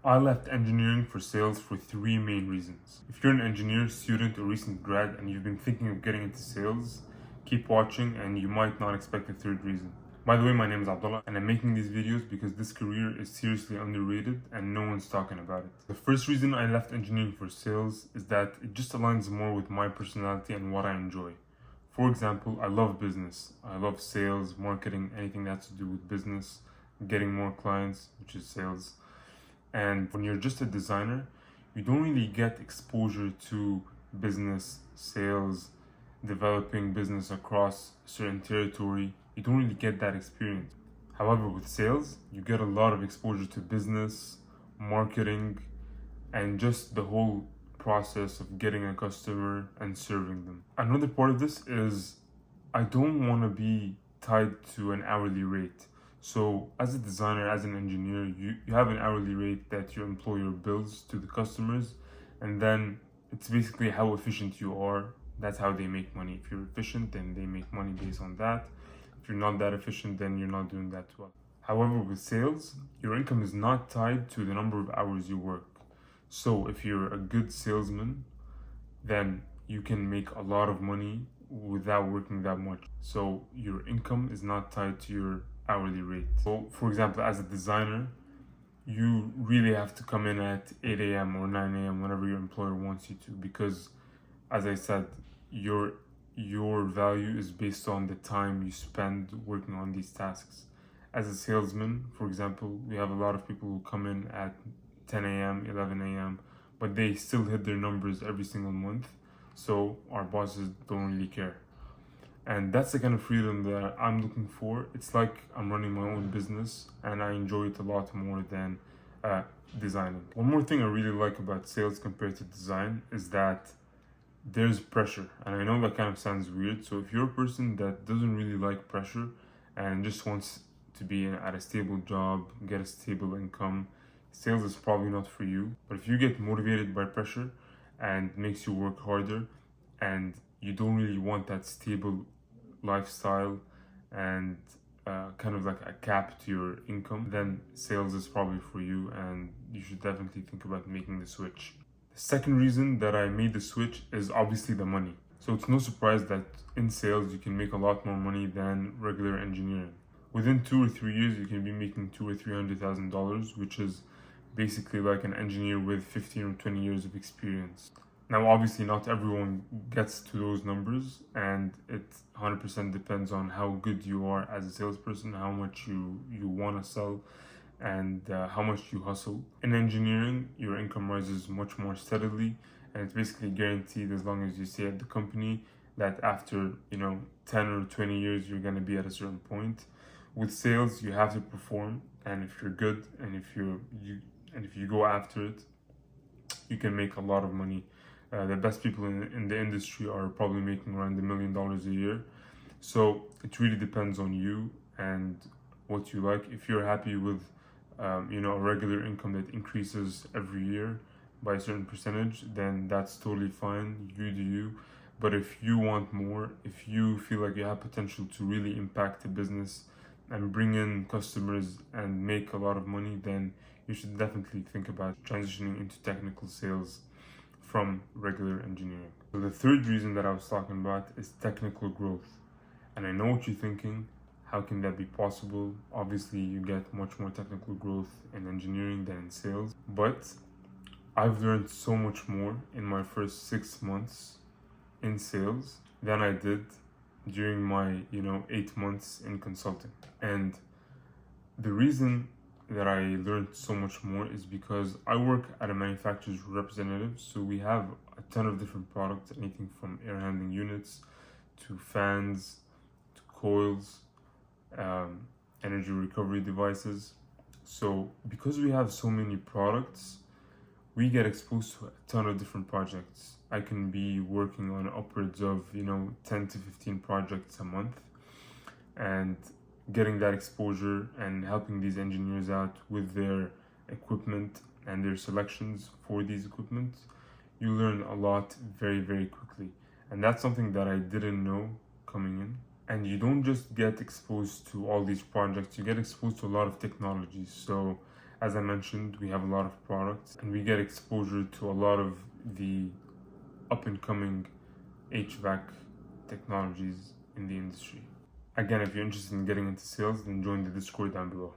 I left engineering for sales for three main reasons. If you're an engineer, student, or recent grad and you've been thinking of getting into sales, keep watching and you might not expect a third reason. By the way, my name is Abdullah and I'm making these videos because this career is seriously underrated and no one's talking about it. The first reason I left engineering for sales is that it just aligns more with my personality and what I enjoy. For example, I love business. I love sales, marketing, anything that has to do with business, getting more clients, which is sales. And when you're just a designer, you don't really get exposure to business, sales, developing business across a certain territory. You don't really get that experience. However, with sales, you get a lot of exposure to business, marketing, and just the whole process of getting a customer and serving them. Another part of this is I don't want to be tied to an hourly rate. So as a designer, as an engineer, you have an hourly rate that your employer bills to the customers, and then it's basically how efficient you are. That's how they make money. If you're efficient, then they make money based on that. If you're not that efficient, then you're not doing that well. However, with sales, your income is not tied to the number of hours you work. So if you're a good salesman, then you can make a lot of money without working that much. So your income is not tied to your hourly rate. So for example, as a designer, you really have to come in at 8 a.m. or 9 a.m. whenever your employer wants you to, because as I said, your value is based on the time you spend working on these tasks. As a salesman, for example, we have a lot of people who come in at 10 a.m., 11 a.m., but they still hit their numbers every single month. So our bosses don't really care. And that's the kind of freedom that I'm looking for. It's like I'm running my own business and I enjoy it a lot more than designing. One more thing I really like about sales compared to design is that there's pressure. And I know that kind of sounds weird. So if you're a person that doesn't really like pressure and just wants to be at a stable job, get a stable income, sales is probably not for you. But if you get motivated by pressure and makes you work harder and you don't really want that stable lifestyle and kind of like a cap to your income, then sales is probably for you and you should definitely think about making the switch. The second reason that I made the switch is obviously the money. So it's no surprise that in sales you can make a lot more money than regular engineering. Within 2 or 3 years you can be making $200,000 or $300,000, which is basically like an engineer with 15 or 20 years of experience. Now, obviously, not everyone gets to those numbers, and it 100% depends on how good you are as a salesperson, how much you want to sell, and how much you hustle. In engineering, your income rises much more steadily, and it's basically guaranteed as long as you stay at the company that after 10 or 20 years you're going to be at a certain point. With sales, you have to perform, and if you're good and if you go after it, you can make a lot of money. The best people in the industry are probably making around $1 million a year. So it really depends on you and what you like. If you're happy with a regular income that increases every year by a certain percentage, then that's totally fine. You do you. But if you want more, if you feel like you have potential to really impact the business and bring in customers and make a lot of money, then you should definitely think about transitioning into technical sales from regular engineering. So the third reason that I was talking about is technical growth. And I know what you're thinking, how can that be possible? Obviously, you get much more technical growth in engineering than in sales. But I've learned so much more in my first 6 months in sales than I did during my 8 months in consulting. And the reason that I learned so much more is because I work at a manufacturer's representative, so we have a ton of different products, anything from air handling units to fans to coils, energy recovery devices. So because we have so many products, we get exposed to a ton of different projects. I can be working on upwards of 10 to 15 projects a month, and getting that exposure and helping these engineers out with their equipment and their selections for these equipment, you learn a lot very, very quickly. And that's something that I didn't know coming in. And you don't just get exposed to all these projects, you get exposed to a lot of technologies. So As I mentioned, we have a lot of products and we get exposure to a lot of the up-and-coming HVAC technologies in the industry. Again, if you're interested in getting into sales, then join the Discord down below.